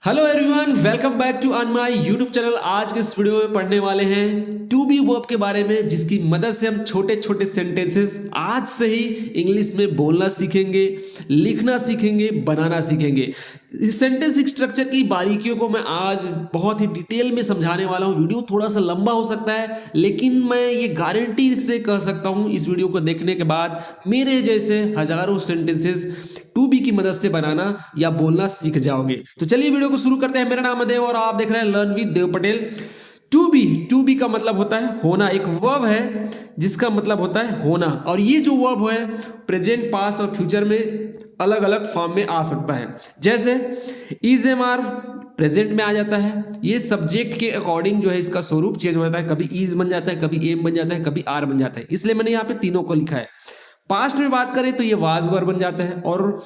Hello everyone, welcome back to on my YouTube channel. आज के इस वीडियो में पढ़ने वाले हैं टू बी वर्ब के बारे में, जिसकी मदद से हम छोटे छोटे सेंटेंसेस आज से ही इंग्लिश में बोलना सीखेंगे, लिखना सीखेंगे, बनाना सीखेंगे। इस सेंटेंस स्ट्रक्चर की बारीकियों को मैं आज बहुत ही डिटेल में समझाने वाला हूँ। वीडियो थोड़ा सा लंबा हो सकता है, लेकिन मैं ये गारंटी से कह सकता हूँ इस वीडियो को देखने के बाद मेरे जैसे हजारों सेंटेंसेस टू बी की मदद से बनाना या बोलना सीख जाओगे। तो चलिए वीडियो को शुरू करते हैं। मेरा नाम है देव और आप देख रहे हैं learn with Dev Patel. To be का मतलब होता है होना। एक वर्ब है जिसका मतलब होता है होना, और ये जो वर्ब है प्रेजेंट, पास्ट और फ्यूचर में अलग अलग फॉर्म में आ सकता है। जैसे इज एम आर प्रेजेंट में आ जाता है। ये सब्जेक्ट के अकॉर्डिंग जो है इसका स्वरूप चेंज हो जाता है। कभी इज बन जाता है, कभी एम बन जाता है, कभी आर बन जाता है, इसलिए मैंने यहाँ पे तीनों को लिखा है। पास्ट में बात करें तो ये वाज वर्ब बन जाता है, और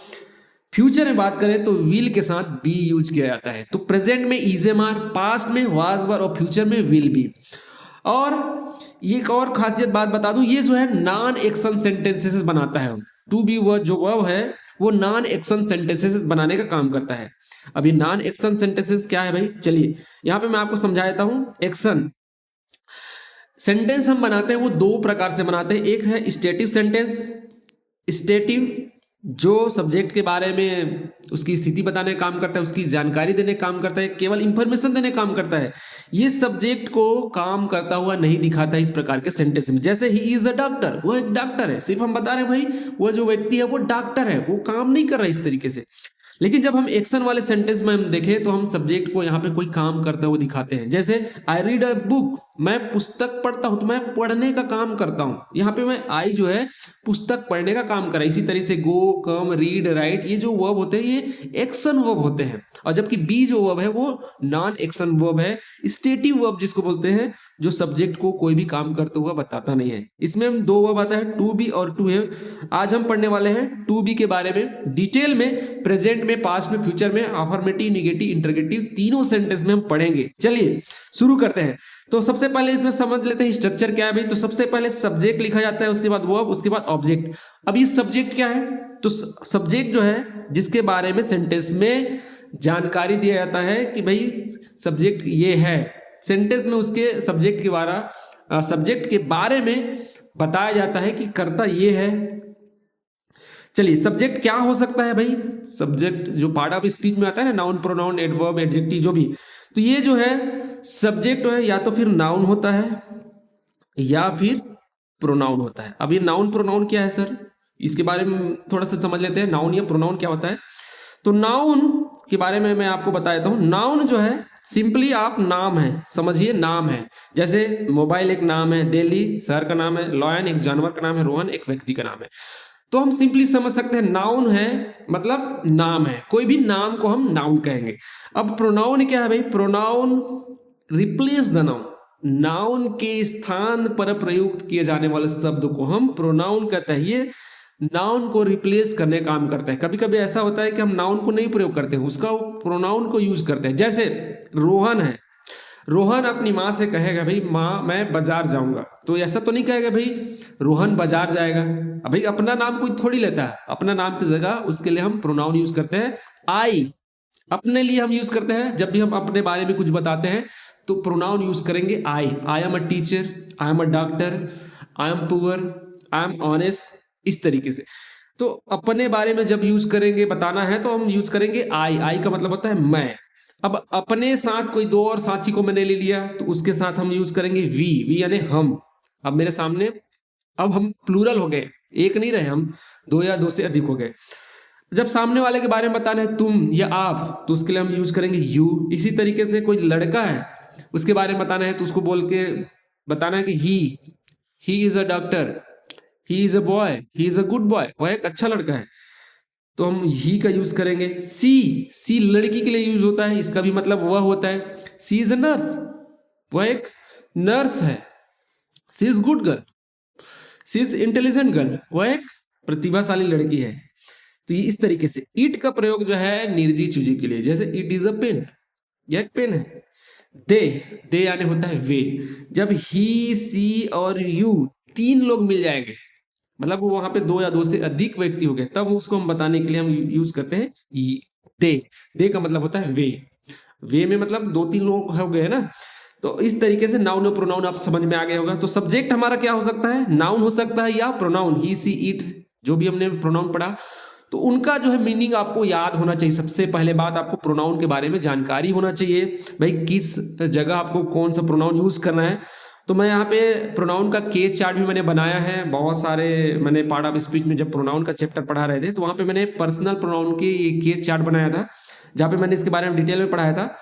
फ्यूचर में बात करें तो विल के साथ बी यूज किया जाता है। तो प्रेजेंट में इज एम आर, पास्ट में वाज वर्ब और फ्यूचर में विल बी। और ये एक और खासियत बात बता दूं, ये जो है नॉन एक्शन सेंटेंसेस बनाता है। टू बी वर्ब जो वर्ब है वो नॉन एक्शन सेंटेंसेस बनाने का काम करता है। अभी नॉन एक्शन सेंटेंसेस क्या है भाई, चलिए यहाँ पे मैं आपको समझा देता हूं। एक्शन सेंटेंस हम बनाते हैं वो दो प्रकार से बनाते हैं। एक है स्टेटिव सेंटेंस। स्टेटिव जो सब्जेक्ट के बारे में उसकी स्थिति बताने का काम करता है, उसकी जानकारी देने का काम करता है, केवल इंफॉर्मेशन देने का काम करता है। ये सब्जेक्ट को काम करता हुआ नहीं दिखाता है इस प्रकार के सेंटेंस में। जैसे ही इज अ डॉक्टर, वो एक डॉक्टर है, सिर्फ हम बता रहे हैं भाई वो जो व्यक्ति है वो डॉक्टर है, वो काम नहीं कर रहा है इस तरीके से। लेकिन जब हम एक्शन वाले सेंटेंस में हम देखें तो हम सब्जेक्ट को यहाँ पे कोई काम करते हुए दिखाते हैं। जैसे आई रीड अ बुक, मैं पुस्तक पढ़ता हूं, तो मैं पढ़ने का काम करता हूं। यहाँ पे मैं आई जो है पुस्तक पढ़ने का काम कर रहा है। इसी तरह से गो, कम, रीड, राइट, ये जो वर्ब होते हैं ये एक्शन वर्ब होते हैं, और जबकि बी जो वर्ब है वो नॉन एक्शन वर्ब है, स्टेटिव वर्ब जिसको बोलते हैं, जो सब्जेक्ट को कोई भी काम करते हुआ बताता नहीं है। इसमें हम दो वर्ब आता है, टू बी और टू हैव। आज हम पढ़ने वाले हैं टू बी के बारे में डिटेल में। प्रेजेंट में, पास्ट में, फ्यूचर में, अफर्मेटिव, निगेटिव, इंटरगेटिव तीनों सेंटेंस में हम पढ़ेंगे। चलिए शुरू करते हैं। तो सबसे पहले इसमें समझ लेते हैं स्ट्रक्चर क्या है भाई। तो सबसे पहले सब्जेक्ट लिखा जाता है, उसके बाद वर्ब, उसके बाद ऑब्जेक्ट। अब ये सब्जेक्ट क्या है, तो सब्जेक्ट जो है जिसके बारे में सेंटेंस में जानकारी दिया जाता है कि भाई सब्जेक्ट ये है। सेंटेंस में उसके सब्जेक्ट के बारे में बताया जाता है कि कर्ता ये है। चलिए सब्जेक्ट क्या हो सकता है भाई। सब्जेक्ट जो पार्ट ऑफ स्पीच में आता है ना, नाउन, प्रोनाउन, एडवर्ब, एडजेक्टिव, जो भी, तो ये जो है सब्जेक्ट है या तो फिर नाउन होता है या फिर प्रोनाउन होता है। अब ये नाउन प्रोनाउन क्या है सर, इसके बारे में थोड़ा सा समझ लेते हैं। नाउन या प्रोनाउन क्या होता है, तो नाउन के बारे में मैं आपको बता देता हूँ। नाउन जो है सिंपली आप नाम है, समझिए नाम है। जैसे मोबाइल एक नाम है, दिल्ली शहर का नाम है, लॉयन एक जानवर का नाम है, रोहन एक व्यक्ति का नाम है। तो हम सिंपली समझ सकते हैं नाउन है मतलब नाम है, कोई भी नाम को हम नाउन कहेंगे। अब प्रोनाउन क्या है भाई, pronoun replace the noun, noun के स्थान पर प्रयुक्त किए जाने वाले शब्द को हम प्रोनाउन कहते हैं। ये नाउन को रिप्लेस करने का काम करता है। कभी कभी ऐसा होता है कि हम नाउन को नहीं प्रयोग करते हैं, उसका प्रोनाउन को यूज करते हैं। जैसे रोहन है, रोहन अपनी माँ से कहेगा भाई माँ मैं बाजार जाऊंगा, तो ऐसा तो नहीं कहेगा भाई रोहन बाजार जाएगा। अब भाई अपना नाम कोई थोड़ी लेता है, अपना नाम की जगह उसके लिए हम प्रोनाउन यूज करते हैं आई। अपने लिए हम यूज करते हैं, जब भी हम अपने बारे में कुछ बताते हैं तो प्रोनाउन यूज करेंगे आई am a teacher, I am a doctor, I M poor, I am honest, इस तरीके से। तो अपने बारे में जब यूज करेंगे, बताना है, तो हम यूज करेंगे आई का मतलब होता है मैं। अब अपने साथ कोई दो और साथी को मैंने ले लिया तो उसके साथ हम यूज करेंगे वी यानी हम। अब मेरे सामने, अब हम प्लूरल हो गए, एक नहीं रहे हम, दो या दो से अधिक हो गए। जब सामने वाले के बारे में बताना है तुम या आप, तो उसके लिए हम यूज करेंगे यू। इसी तरीके से कोई लड़का है, उसके बारे में बताना है तो उसको बोल के बताना है कि he is a doctor, he is a boy, he is a good boy, वह एक अच्छा लड़का है, तो हम ही का यूज करेंगे। सी लड़की के लिए यूज होता है, इसका भी मतलब वह होता है। सी इज अ नर्स, वह एक नर्स है। She is good girl, she is intelligent girl, वह एक प्रतिभाशाली लड़की है। तो ये इस तरीके से इट का प्रयोग जो है निर्जीव चीजों के लिए, जैसे इट इज अ पेन, यह एक पेन है। दे दे यानी होता है वे। जब ही, सी और यू तीन लोग मिल जाएंगे, मतलब वो वहां पे दो या दो से अधिक व्यक्ति हो गए, तब उसको हम बताने के लिए हम यूज करते हैं दे। दे का मतलब होता है वे। वे में मतलब 2-3 लोग हो गए ना। तो इस तरीके से नाउन और प्रोनाउन आप समझ में आ गया होगा। तो सब्जेक्ट हमारा क्या हो सकता है, नाउन हो सकता है या प्रोनाउन, ही सी इट, जो भी हमने प्रोनाउन पढ़ा तो उनका जो है मीनिंग आपको याद होना चाहिए। सबसे पहले बात, आपको प्रोनाउन के बारे में जानकारी होना चाहिए, भाई किस जगह आपको कौन सा प्रोनाउन यूज करना है। तो मैं यहाँ पे प्रोनाउन का केस चार्ट भी मैंने बनाया है। बहुत सारे मैंने पार्ट ऑफ स्पीच में जब प्रोनाउन का चैप्टर पढ़ा रहे थे तो वहाँ पे मैंने पर्सनल प्रोनाउन की केस चार्ट बनाया था, जहाँ पे मैंने इसके बारे में डिटेल में पढ़ाया था।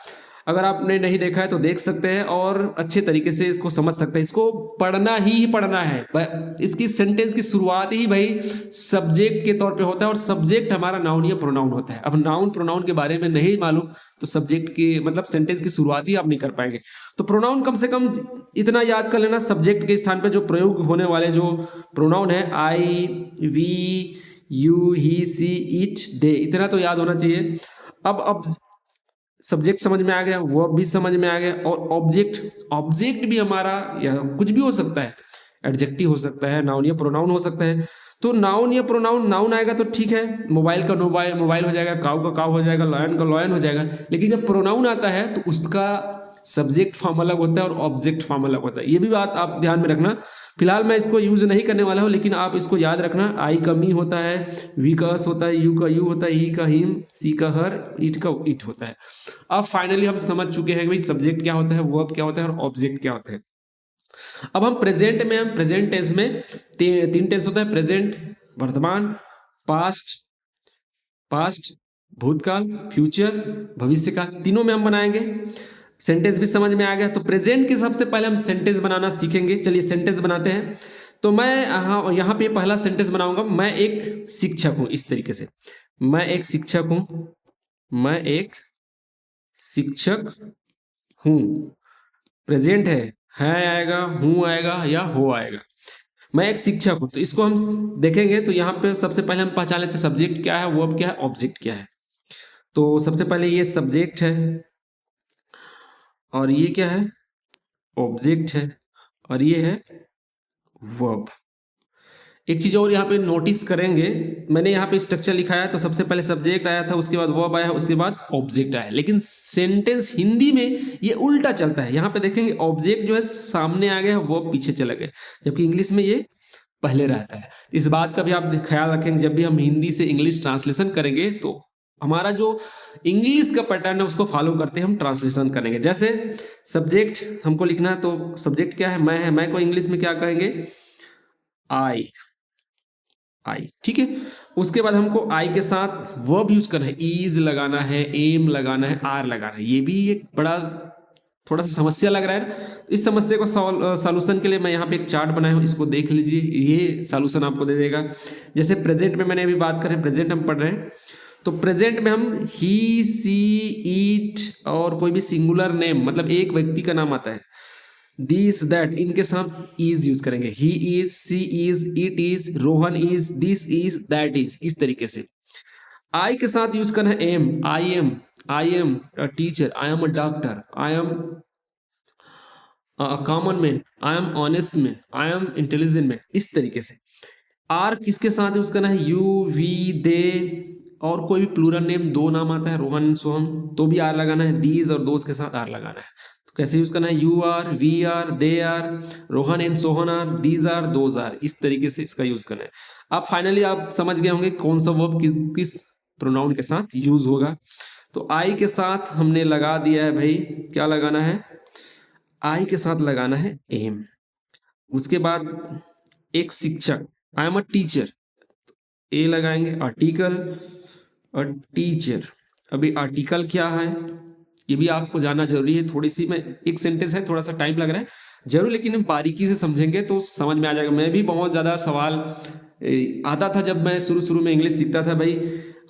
अगर आपने नहीं देखा है तो देख सकते हैं और अच्छे तरीके से इसको समझ सकते हैं। इसको पढ़ना ही पढ़ना है। इसकी सेंटेंस की शुरुआत ही भाई सब्जेक्ट के तौर पे होता है और सब्जेक्ट हमारा नाउन या प्रोनाउन होता है। अब नाउन प्रोनाउन के बारे में नहीं मालूम तो सब्जेक्ट की मतलब सेंटेंस की शुरुआत ही आप नहीं कर पाएंगे। तो प्रोनाउन कम से कम इतना याद कर लेना, सब्जेक्ट के स्थान पे जो प्रयोग होने वाले जो प्रोनाउन है, I, we, you, he, she, it, they, इतना तो याद होना चाहिए। अब सब्जेक्ट समझ में आ गया, वर्ब भी समझ में आ गया, और ऑब्जेक्ट, ऑब्जेक्ट भी हमारा या कुछ भी हो सकता है, एडजेक्टिव हो सकता है, नाउन या प्रोनाउन हो सकता है। तो नाउन या प्रोनाउन, नाउन आएगा तो ठीक है, मोबाइल का मोबाइल हो जाएगा, काऊ का काऊ हो जाएगा, लॉयन का लॉयन हो जाएगा। लेकिन जब प्रोनाउन आता है तो उसका सब्जेक्ट फॉर्म अलग होता है और ऑब्जेक्ट फॉर्म अलग होता है। ये भी बात आप ध्यान में रखना। फिलहाल मैं इसको यूज नहीं करने वाला हूँ, लेकिन आप इसको याद रखना। आई का मी होता है, वी का अस होता है, यू का यू होता है, ही का हिम, सी का हर, इट का इट होता है। अब फाइनली हम समझ चुके हैं कि भाई सब्जेक्ट क्या होता है, वर्ब क्या होता है और ऑब्जेक्ट क्या होता है। अब हम प्रेजेंट में, हम प्रेजेंट टेंस में तीन टेंस होता है, प्रेजेंट, वर्तमान, पास्ट, पास्ट भूतकाल, फ्यूचर, भविष्यकाल, तीनों में हम बनाएंगे। सेंटेंस भी समझ में आ गया। तो प्रेजेंट के सबसे पहले हम सेंटेंस बनाना सीखेंगे। चलिए सेंटेंस बनाते हैं। तो मैं यहाँ पे पहला सेंटेंस बनाऊंगा, मैं एक शिक्षक हूं। इस तरीके से, मैं एक शिक्षक हूं, मैं एक शिक्षक हूं। प्रेजेंट है आएगा, हूं आएगा या हो आएगा। मैं एक शिक्षक हूं, तो इसको हम देखेंगे। तो यहाँ पे सबसे पहले हम पहचान लेते हैं सब्जेक्ट क्या है, वर्ब क्या है, ऑब्जेक्ट क्या है। तो सबसे पहले ये सब्जेक्ट है और ये क्या है, ऑब्जेक्ट है, और ये है वर्ब। एक चीज और यहाँ पे नोटिस करेंगे, मैंने यहाँ पे स्ट्रक्चर लिखा है। तो सबसे पहले सब्जेक्ट आया था, उसके बाद वर्ब आया, उसके बाद ऑब्जेक्ट आया। लेकिन सेंटेंस हिंदी में ये उल्टा चलता है। यहाँ पे देखेंगे ऑब्जेक्ट जो है सामने आ गया, वर्ब पीछे चला गया, जबकि इंग्लिश में ये पहले रहता है। इस बात का भी आप ख्याल रखेंगे। जब भी हम हिंदी से इंग्लिश ट्रांसलेशन करेंगे तो हमारा जो इंग्लिश का पैटर्न है उसको फॉलो करते हैं हम ट्रांसलेशन करेंगे। जैसे सब्जेक्ट हमको लिखना है, तो सब्जेक्ट क्या है, मैं है, मैं को इंग्लिश में क्या कहेंगे, आई, आई, ठीक है। उसके बाद हमको आई के साथ वर्ब यूज करना है, इज लगाना है, एम लगाना है, आर लगाना है। ये भी एक बड़ा थोड़ा सा समस्या लग रहा है। इस समस्या को सॉल्यूशन के लिए मैं यहाँ पे एक चार्ट बनाया हूँ, इसको देख लीजिए, ये सॉल्यूशन आपको दे देगा। जैसे प्रेजेंट में मैंने अभी बात करें, प्रेजेंट हम पढ़ रहे हैं, तो प्रेजेंट में हम ही, सी, इट और कोई भी सिंगुलर नेम, मतलब एक व्यक्ति का नाम आता है, दिस, दैट, इनके साथ इज यूज करेंगे। He is, she is, it is, Rohan is, this is, that is, इस तरीके से। आई के साथ यूज करना है am, I am a teacher, I am a doctor, I am common man, I am honest man, I am intelligent man, इस तरीके से। आर किसके साथ यूज करना है, यू, वी, दे, और कोई भी प्लूरल नेम, दो नाम आता है, रोहन, सोहम, तो भी आर लगाना है। दीज और दोस्त के साथ आर लगाना है। तो कैसे यूज करना है, you are, we are, they are, Rohan and Sohan are, these are, those are, इस तरीके से इसका यूज करना है। अब फाइनली आप समझ गए होंगे कौन सा वर्ब किस प्रोनाउन के साथ यूज होगा। तो आई के साथ हमने लगा दिया है भाई, क्या लगाना है, आई के साथ लगाना है एम। उसके बाद एक शिक्षक, आई एम अ टीचर, ए लगाएंगे, आर्टिकल और टीचर। अभी आर्टिकल क्या है ये भी आपको जानना जरूरी है। थोड़ी सी, मैं एक सेंटेंस है, थोड़ा सा टाइम लग रहा है जरूर, लेकिन हम बारीकी से समझेंगे तो समझ में आ जाएगा। मैं भी बहुत ज़्यादा सवाल आता था जब मैं शुरू में इंग्लिश सीखता था। भाई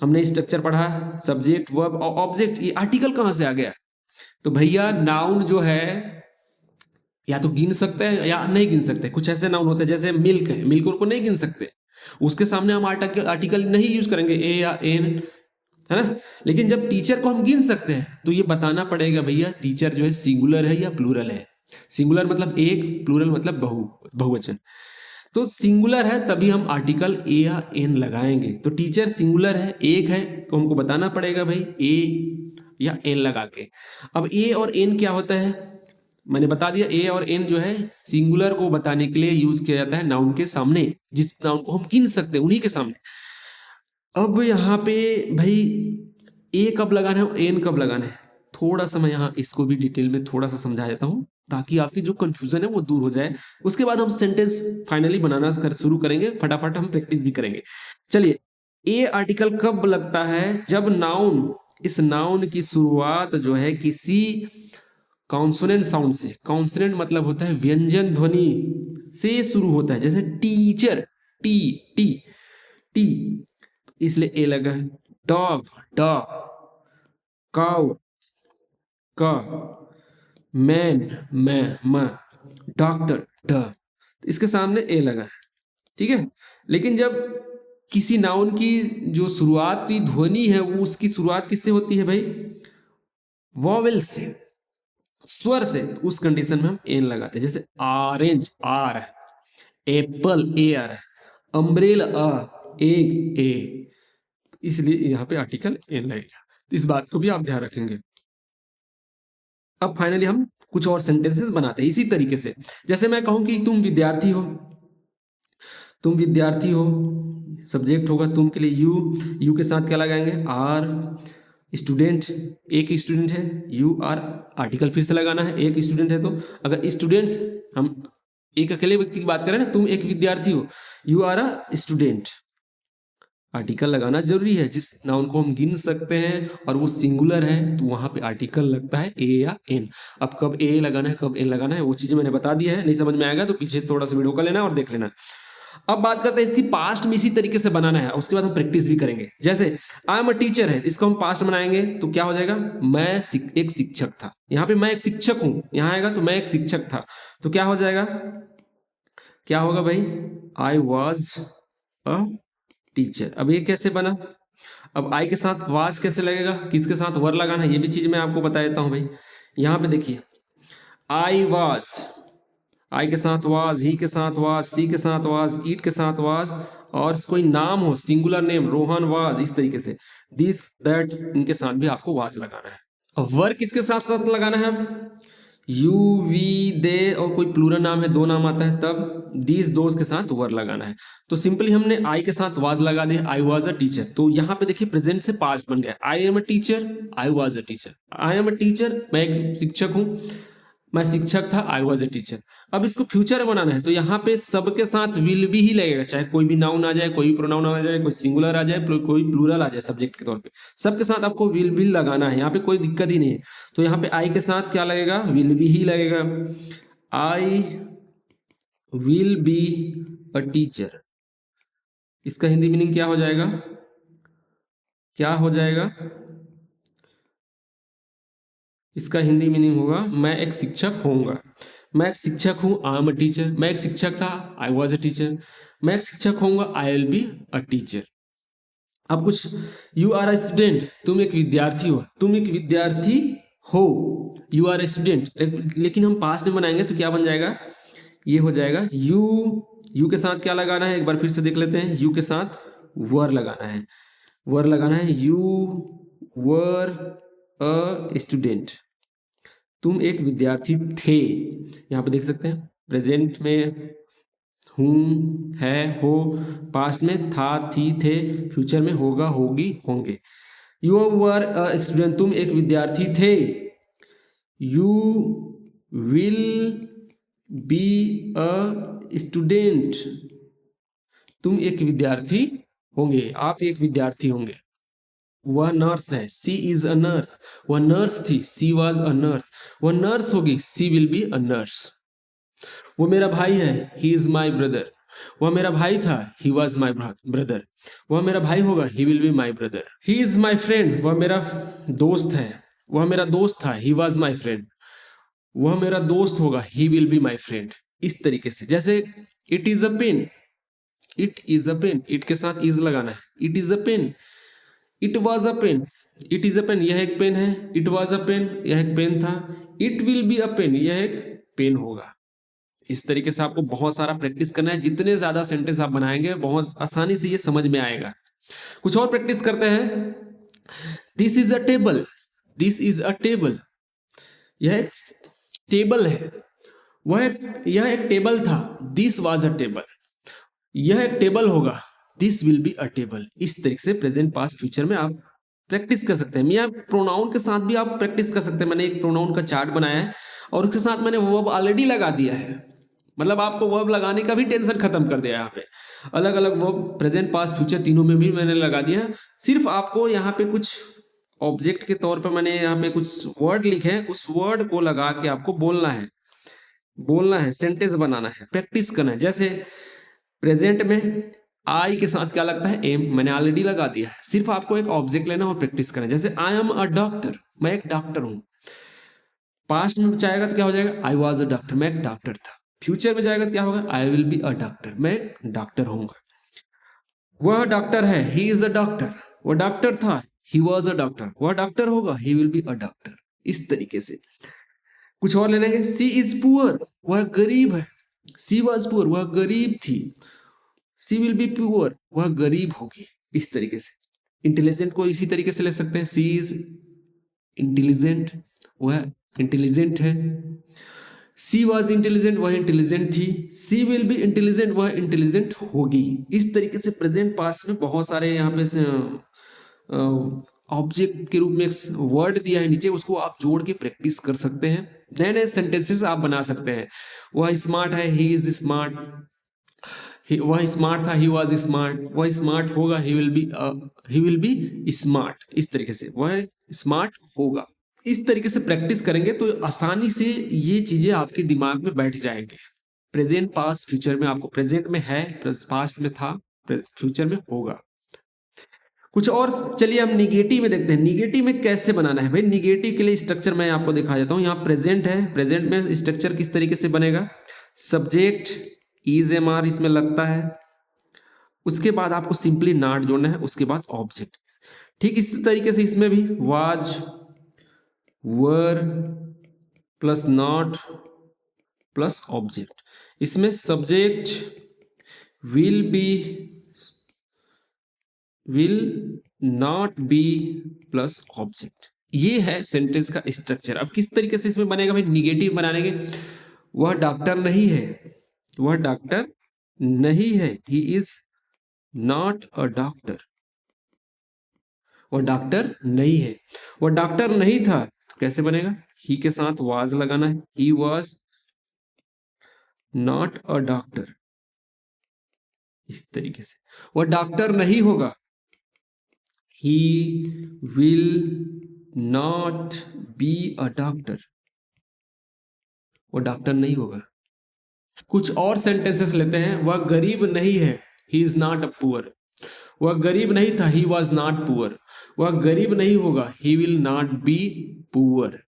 हमने स्ट्रक्चर पढ़ा, सब्जेक्ट, वर्ब और ऑब्जेक्ट, ये आर्टिकल कहाँ से आ गया। तो भैया नाउन जो है या तो गिन सकते हैं या नहीं गिन सकते। कुछ ऐसे नाउन होते हैं जैसे मिल्क है, मिल्क को नहीं गिन सकते, उसके सामने हम आर्टिकल नहीं यूज करेंगे, ए या एन, है ना। लेकिन जब टीचर को हम गिन सकते हैं तो ये बताना पड़ेगा भैया टीचर जो है सिंगुलर है या प्लूरल है। सिंगुलर मतलब एक, प्लूरल मतलब बहुवचन। तो सिंगुलर है तभी हम आर्टिकल ए या एन लगाएंगे। तो टीचर सिंगुलर है, एक है, तो हमको बताना पड़ेगा भाई ए या एन लगा के। अब ए और एन क्या होता है, मैंने बता दिया। ए और एन जो है सिंगुलर को बताने के लिए यूज किया जाता है नाउन के सामने, जिस नाउन को हम गिन सकते हैं उन्हीं के सामने। अब यहाँ पे भाई ए कब लगाना है, एन कब लगाना है, थोड़ा सा मैं यहाँ इसको भी डिटेल में थोड़ा सा समझा देता हूँ ताकि आपकी जो कंफ्यूजन है वो दूर हो जाए। उसके बाद हम सेंटेंस फाइनली बनाना शुरू करेंगे, फटाफट हम प्रैक्टिस भी करेंगे। चलिए, ए आर्टिकल कब लगता है, जब नाउन, इस नाउन की शुरुआत जो है किसी कॉन्सोनेंट साउंड से, कॉन्सोनेंट मतलब होता है व्यंजन ध्वनि से शुरू होता है, जैसे टीचर, टी टी टी, इसलिए ए लगा है। डॉग, डॉग, काउ, का, मैन, मैं, म, डॉक्टर, ड, इसके सामने ए लगा है, ठीक है। लेकिन जब किसी नाउन की जो शुरुआती ध्वनि है वो उसकी शुरुआत किससे होती है भाई, वॉवेल से, स्वर से, तो उस कंडीशन में हम एन लगाते हैं। जैसे ऑरेंज, आर है, एप्पल, ए आर है, अम्ब्रेला, एग, ए, इसलिए यहाँ पे आर्टिकल एन लगेगा। तो इस बात को भी आप ध्यान रखेंगे। अब फाइनली हम कुछ और सेंटेंसेस बनाते हैं इसी तरीके से। जैसे मैं कहूं कि तुम विद्यार्थी हो, तुम विद्यार्थी हो, सब्जेक्ट होगा तुम के लिए यू, यू के साथ क्या लगाएंगे, आर, स्टूडेंट, एक स्टूडेंट है, यू आर, आर्टिकल फिर से लगाना है, एक स्टूडेंट है तो अगर स्टूडेंट्स, हम एक अकेले व्यक्ति की बात करें ना, तुम एक विद्यार्थी हो, you are a student, article लगाना जरूरी है। जिस नाउन को हम गिन सकते हैं और वो सिंगुलर है तो वहां पे आर्टिकल लगता है ए या एन। अब कब ए लगाना है कब एन लगाना है वो चीजें मैंने बता दी है, नहीं समझ में आएगा तो पीछे थोड़ा सा वीडियो का लेना और देख लेना। अब बात करते हैं इसकी पास्ट में इसी तरीके से बनाना है, उसके बाद हम प्रैक्टिस भी करेंगे। जैसे आई एम अ टीचर है, इसको हम पास्ट बनाएंगे तो क्या हो जाएगा, मैं एक शिक्षक था, यहाँ पे मैं एक शिक्षक हूं, यहाँ आएगा तो मैं एक शिक्षक था, तो क्या हो जाएगा, क्या होगा भाई, आई वॉज अ टीचर। अब ये कैसे बना, अब आई के साथ वाज कैसे लगेगा, किसके साथ वर लगाना है, ये भी चीज मैं आपको बता देता हूं भाई। यहां पे देखिए, आई वाज, आई के साथ वाज, ही के साथ वाज, सी के साथ वाज, ईट के साथ वाज, और कोई नाम हो सिंगुलर नेम, रोहन वाज, इस तरीके से दिस दैट, इनके साथ भी आपको वाज लगाना है। अब वर किसके साथ साथ लगाना है, यू, वी, दे, और कोई प्लूरल नाम है, दो नाम आता है तब दीज, दोज के साथ वर लगाना है। तो सिंपली हमने आई के साथ वाज लगा दिया, आई वाज अ टीचर, तो यहाँ पे देखिए प्रेजेंट से पास्ट बन गया, आई am a teacher, I was a teacher, I am a teacher, मैं एक शिक्षक हूँ, मैं शिक्षक था, आई वाज अ टीचर। अब इसको फ्यूचर बनाना है तो यहाँ पे सबके साथ विल बी ही लगेगा, चाहे कोई भी नाउन आ जाए, कोई भी प्रोनाउन आ जाए, कोई सिंगुलर आ जाए, कोई प्लूरल आ जाए सब्जेक्ट के तौर पे, सबके साथ आपको विल बी लगाना है, यहाँ पे कोई दिक्कत ही नहीं है। तो यहाँ पे आई के साथ क्या लगेगा, विल बी ही लगेगा, I will be a teacher. इसका हिंदी मीनिंग क्या हो जाएगा, क्या हो जाएगा, इसका हिंदी मीनिंग होगा मैं एक शिक्षक होऊंगा, मैं एक शिक्षक हूं, आई एम अ टीचर, मैं एक शिक्षक था, आई वॉज अ टीचर, मैं एक शिक्षक होऊंगा, I will be a teacher. अब कुछ, यू आर अ स्टूडेंट, तुम एक विद्यार्थी हो, तुम एक विद्यार्थी हो, यू आर ए स्टूडेंट, लेकिन हम पास्ट में बनाएंगे तो क्या बन जाएगा, ये हो जाएगा यू, यू के साथ क्या लगाना है, एक बार फिर से देख लेते हैं, यू के साथ वर लगाना है, वर लगाना है, यू वर अ स्टूडेंट, तुम एक विद्यार्थी थे, यहाँ पे देख सकते हैं प्रेजेंट में हूं, है, हो, पास्ट में था, थी, थे, फ्यूचर में होगा, होगी, होंगे। यू वर अ स्टूडेंट, तुम एक विद्यार्थी थे, you will be a student, तुम एक विद्यार्थी होंगे, आप एक विद्यार्थी होंगे। वह नर्स है, सी इज अ नर्स, वह नर्स थी, सी वॉज अ नर्स, वह नर्स होगी, सी विल बी अ नर्स। वो मेरा भाई है, ही इज माई ब्रदर, वह मेरा भाई था, ही वॉज माई ब्रदर, वह मेरा भाई होगा, he will be my brother. He is my friend, वह मेरा दोस्त है, वह मेरा दोस्त था, ही वॉज माई फ्रेंड, वह मेरा दोस्त होगा, he will be my friend. इस तरीके से, जैसे it is a pen, it is a pen, it के साथ इज लगाना है, it is a pen, it was a pen, it is a pen, यह एक पेन है, इट वॉज अ पेन, यह एक पेन था, it will be a pen, यह एक पेन होगा। इस तरीके से आपको बहुत सारा प्रैक्टिस करना है, जितने ज्यादा सेंटेंस आप बनाएंगे बहुत आसानी से ये समझ में आएगा। कुछ और प्रैक्टिस करते हैं। This is a table, this is a table, यह एक टेबल है, यह एक टेबल था, दिस वाज अ टेबल, यह एक टेबल होगा, this will be a table. इस तरीके से प्रेजेंट पास्ट फ्यूचर में आप प्रैक्टिस कर सकते हैं, या प्रोनाउन के साथ भी आप प्रैक्टिस कर सकते हैं। मैंने एक प्रोनाउन का चार्ट बनाया है और उसके साथ मैंने वर्ब ऑलरेडी लगा दिया है, मतलब आपको वर्ब लगाने का भी टेंशन खत्म कर दिया। यहाँ पे अलग अलग वर्ब प्रेजेंट पास्ट फ्यूचर तीनों में भी मैंने लगा दिया। सिर्फ आपको यहाँ पे कुछ ऑब्जेक्ट के तौर पे मैंने यहाँ पे कुछ वर्ड लिखे हैं, उस वर्ड को लगा के आपको बोलना है, सेंटेंस बनाना है, प्रैक्टिस करना है। जैसे प्रेजेंट में आई के साथ क्या लगता है, एम, मैंने ऑलरेडी लगा दिया है, सिर्फ आपको एक ऑब्जेक्ट लेना और प्रैक्टिस करना है। जैसे आई एम अ डॉक्टर, मैं एक डॉक्टर हूं। पास्ट में जाएगा तो क्या हो जाएगा, आई वॉज अ डॉक्टर, मैं एक डॉक्टर था। फ्यूचर में जाएगा तो क्या होगा, I will be a doctor, मैं एक डॉक्टर होऊंगा। वह डॉक्टर है, ही इज अ डॉक्टर, वह डॉक्टर था, ही वॉज अ डॉक्टर, वह डॉक्टर होगा, he will be a doctor. इस तरीके से कुछ और ले लेंगे। सी इज पुअर, वह गरीब है, सी वॉज पुअर, वह गरीब थी, सी विल बी पुअर, वह गरीब होगी। इस तरीके से इंटेलिजेंट को इसी तरीके से ले सकते हैं, सी इज इंटेलिजेंट, वह इंटेलिजेंट है। सी वॉज इंटेलिजेंट, वह इंटेलिजेंट थी। सी विल बी इंटेलिजेंट, वह इंटेलिजेंट होगी। इस तरीके से प्रेजेंट पास्ट में बहुत सारे यहाँ पे ऑब्जेक्ट के रूप में एक वर्ड दिया है नीचे, उसको आप जोड़ के प्रैक्टिस कर सकते हैं। नए नए सेंटेंसेस आप बना सकते हैं। वह स्मार्ट है, ही इज स्मार्ट, वह स्मार्ट था, ही वॉज स्मार्ट, वह स्मार्ट होगा, ही विल बी स्मार्ट। इस तरीके से वह स्मार्ट होगा। इस तरीके से प्रैक्टिस करेंगे तो आसानी से ये चीजें आपके दिमाग में बैठ जाएंगे। प्रेजेंट पास्ट फ्यूचर में आपको प्रेजेंट में है, पास्ट में था, फ्यूचर में होगा। कुछ और चलिए हम निगेटिव में देखते हैं, निगेटिव में कैसे बनाना है। भाई निगेटिव के लिए स्ट्रक्चर मैं आपको दिखा देता हूं। यहाँ प्रेजेंट है, प्रेजेंट में स्ट्रक्चर किस तरीके से बनेगा, सब्जेक्ट इज एम आर इसमें लगता है, उसके बाद आपको सिंपली नॉट जोड़ना है, उसके बाद ऑब्जेक्ट। ठीक इसी तरीके से इसमें भी was, were plus not plus object. इसमें subject will not be plus object. ये है सेंटेंस का स्ट्रक्चर। अब किस तरीके से इसमें बनेगा भाई, निगेटिव बनाने के, वह डॉक्टर नहीं है, वह डॉक्टर नहीं है, he is not a doctor, वह डॉक्टर नहीं है। वह डॉक्टर नहीं था, कैसे बनेगा, ही के साथ वाज लगाना है, ही वॉज नॉट अ डॉक्टर। इस तरीके से वह डॉक्टर नहीं होगा, he will not be a doctor, वो डॉक्टर नहीं होगा। कुछ और सेंटेंसेस लेते हैं। वह गरीब नहीं है, he is not a poor, वह गरीब नहीं था, ही वॉज नॉट पुअर, वह गरीब नहीं होगा, he will not be poor.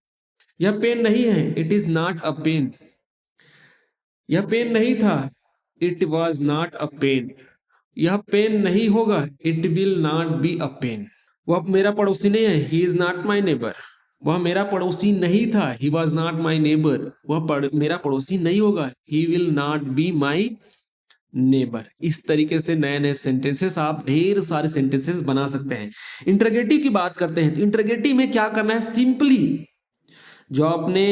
यह पेन नहीं है, it is not a pen, यह पेन नहीं था, it was not a pen, यह पेन नहीं होगा, it will not be a pen. वह मेरा पड़ोसी नहीं है, he is not my neighbour, वह मेरा पड़ोसी नहीं था, he was not my neighbour, वह मेरा पड़ोसी नहीं होगा, he will not be my neighbour. इस तरीके से नए नए सेंटेंसेस, आप ढेर सारे सेंटेंसेस बना सकते हैं। इंटरगेटिव की बात करते हैं तो इंटरगेटिव में क्या करना है, सिंपली जो आपने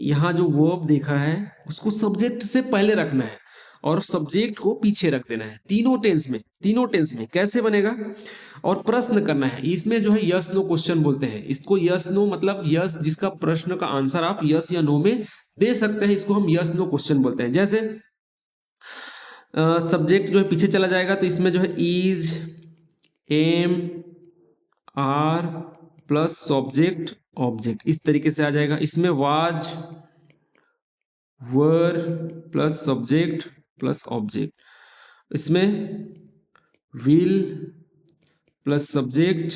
यहाँ जो वर्ब देखा है उसको सब्जेक्ट से पहले रखना है और सब्जेक्ट को पीछे रख देना है, तीनों टेंस में कैसे बनेगा, और प्रश्न करना है। इसमें जो है यस नो क्वेश्चन बोलते हैं इसको, यस नो मतलब यस जिसका प्रश्न का आंसर आप यस या नो में दे सकते हैं, इसको हम यस नो क्वेश्चन बोलते हैं। जैसे सब्जेक्ट जो है पीछे चला जाएगा तो इसमें जो है is, am, are plus subject object, इस तरीके से आ जाएगा। इसमें was, were plus subject plus object, इसमें will plus subject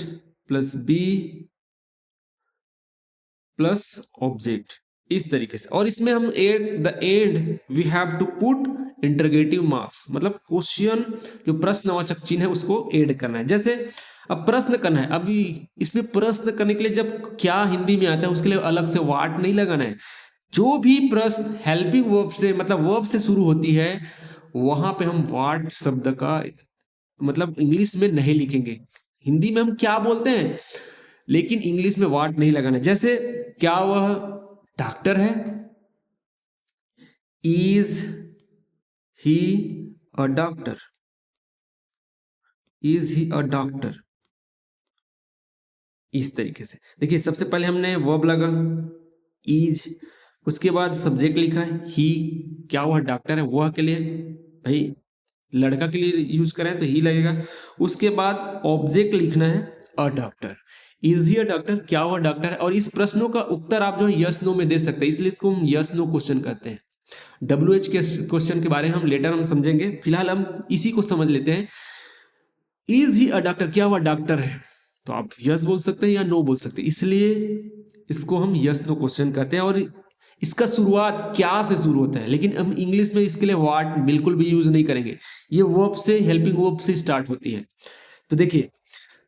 plus be plus object, इस तरीके से। और इसमें हम at the end we have to put interrogative marks, मतलब क्वेश्चन जो प्रश्नवाचक चिन्ह है उसको ऐड करना है। जैसे अब प्रश्न करना है, अभी इसमें प्रश्न करने के लिए जब क्या हिंदी में आता है उसके लिए अलग से वाट नहीं लगाना है। जो भी प्रश्न हेल्पिंग वर्ब से मतलब वर्ब से शुरू होती है वहां पे हम वाट शब्द का मतलब इंग्लिश में नहीं लिखेंगे। हिंदी में हम क्या बोलते हैं, लेकिन इंग्लिश में वाट नहीं लगाना। जैसे क्या वह डॉक्टर है, is he a doctor, is he a doctor. इस तरीके से देखिए, सबसे पहले हमने वर्ब लगा इज, उसके बाद सब्जेक्ट लिखा है ही, क्या वह डॉक्टर है, वह के लिए भाई लड़का के लिए यूज करें तो ही लगेगा। उसके बाद ऑब्जेक्ट लिखना है a doctor, is he a doctor, क्या वह डॉक्टर है। और इस प्रश्नों का उत्तर आप जो है यस नो में दे सकते हैं, इसलिए इसको हम यस नो क्वेश्चन कहते हैं। WH के क्वेश्चन के बारे में हम लेटर हम समझेंगे, फिलहाल हम इसी को समझ लेते हैं। इज ही अ डॉक्टर, क्या वह डॉक्टर है, तो आप यस बोल सकते हैं या नो बोल सकते हैं, इसलिए इसको हम यस नो क्वेश्चन कहते हैं। और इसका शुरुआत क्या से शुरू होता है, लेकिन हम इंग्लिश में इसके लिए व्हाट बिल्कुल भी यूज नहीं करेंगे, ये वर्ब से, हेल्पिंग वर्ब से स्टार्ट होती है। तो देखिए,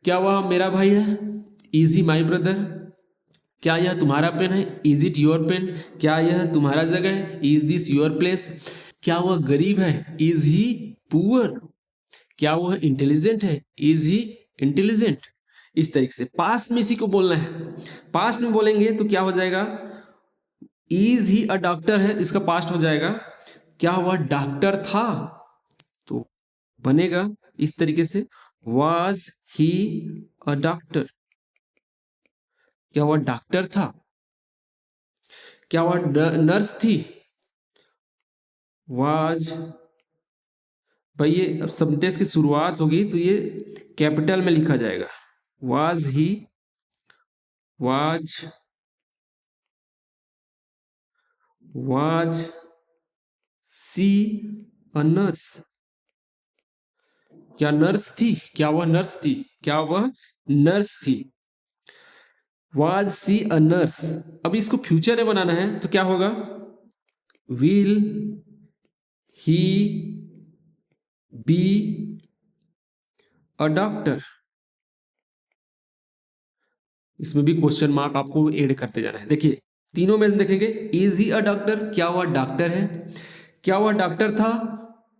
क्या वह मेरा भाई है, इज ही माई ब्रदर, क्या यह तुम्हारा पेन है, इज इट योर पेन, क्या यह तुम्हारा जगह है, इज दिस योर प्लेस, क्या वह गरीब है, इज ही पुअर, क्या वह इंटेलिजेंट है, इज ही इंटेलिजेंट। इस तरीके से पास्ट में इसी को बोलना है। पास्ट में बोलेंगे तो क्या हो जाएगा, इज ही अ डॉक्टर है, इसका पास्ट हो जाएगा क्या वह डॉक्टर था, तो बनेगा इस तरीके से वाज ही अ डॉक्टर, क्या वह डॉक्टर था। क्या वह नर्स थी, वाज, भाई ये अब सेंटेंस की शुरुआत होगी तो ये कैपिटल में लिखा जाएगा, was he, was, was she a nurse, क्या नर्स थी, क्या वह नर्स थी, क्या वह नर्स थी, वाज सी अ नर्स। अब इसको फ्यूचर में बनाना है तो क्या होगा, will he be a doctor, इसमें भी क्वेश्चन मार्क आपको ऐड करते जाना है। देखिए तीनों में देखेंगे, इज ही अ डॉक्टर, क्या वह डॉक्टर है, क्या वह डॉक्टर था,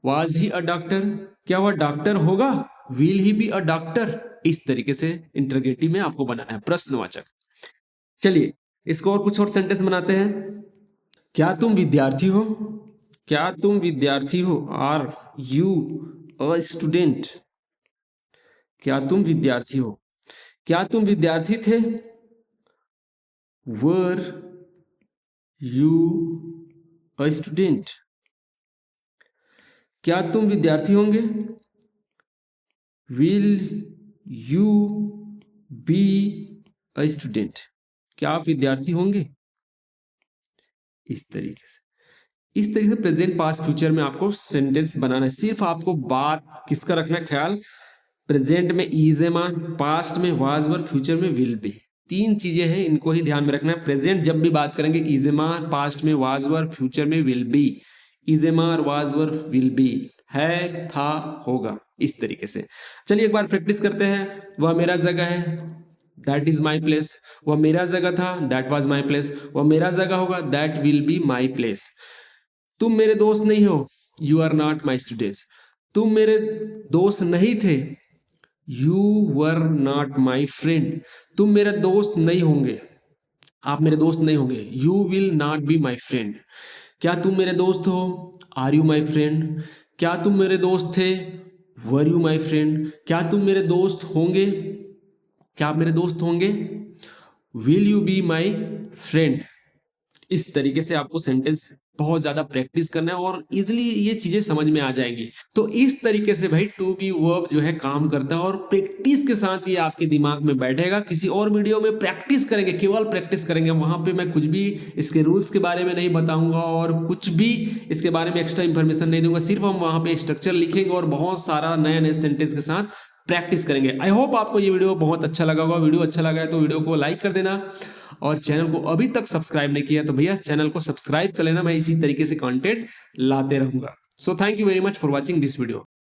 वाज ही अ डॉक्टर, क्या वह डॉक्टर होगा, will he be a doctor. इस तरीके से इंटरोगेटिव में आपको बनाना है प्रश्नवाचक। चलिए इसको और कुछ और सेंटेंस बनाते हैं। क्या तुम विद्यार्थी हो, क्या तुम विद्यार्थी हो, आर यू अ स्टूडेंट, क्या तुम विद्यार्थी हो, क्या तुम विद्यार्थी थे, वर यू अ स्टूडेंट, क्या तुम विद्यार्थी होंगे, will you be a student, क्या आप विद्यार्थी होंगे। इस तरीके से, इस तरीके से प्रेजेंट पास्ट फ्यूचर में आपको सेंटेंस बनाना है। सिर्फ आपको बात किसका रखना है ख्याल, प्रेजेंट में इज ए मान, पास्ट में वाज वर, फ्यूचर में विल बी, तीन चीजें हैं, इनको ही ध्यान में रखना है। प्रेजेंट जब भी बात करेंगे इज ए मान, पास्ट में वाज वर, फ्यूचर में विल बी, इज ए मान, वाज वर, विल बी, है, था, होगा। इस तरीके से चलिए एक बार प्रैक्टिस करते हैं। वह मेरा जगह है, दैट इज माई प्लेस, वह मेरा जगह था, दैट वॉज माई प्लेस, वह मेरा जगह होगा, that will be my place. तुम मेरे दोस्त नहीं हो, you are not my students, तुम मेरे दोस्त नहीं थे, you were not my friend, तुम मेरे दोस्त नहीं होंगे, आप मेरे दोस्त नहीं होंगे, you will not be my friend. क्या तुम मेरे दोस्त हो, आर यू माई फ्रेंड, क्या तुम मेरे दोस्त थे, वर यू माई फ्रेंड, क्या तुम मेरे दोस्त होंगे, क्या आप मेरे दोस्त होंगे, will you B my friend. इस तरीके से आपको सेंटेंस बहुत ज्यादा प्रैक्टिस करना है और इजिली ये चीजें समझ में आ जाएंगी। तो इस तरीके से भाई टू बी वर्ब जो है काम करता है और प्रैक्टिस के साथ ये आपके दिमाग में बैठेगा। किसी और वीडियो में प्रैक्टिस करेंगे, केवल प्रैक्टिस करेंगे, वहां पे मैं कुछ भी इसके रूल्स के बारे में नहीं बताऊंगा और कुछ भी इसके बारे में एक्स्ट्रा इंफॉर्मेशन नहीं दूंगा। सिर्फ हम वहां पे स्ट्रक्चर लिखेंगे और बहुत सारा नया नया सेंटेंस के साथ प्रैक्टिस करेंगे। आई होप आपको ये वीडियो बहुत अच्छा लगा होगा। वीडियो अच्छा लगा है तो वीडियो को लाइक कर देना और चैनल को अभी तक सब्सक्राइब नहीं किया तो भैया चैनल को सब्सक्राइब कर लेना। मैं इसी तरीके से कंटेंट लाते रहूंगा। So thank you very much for watching this video.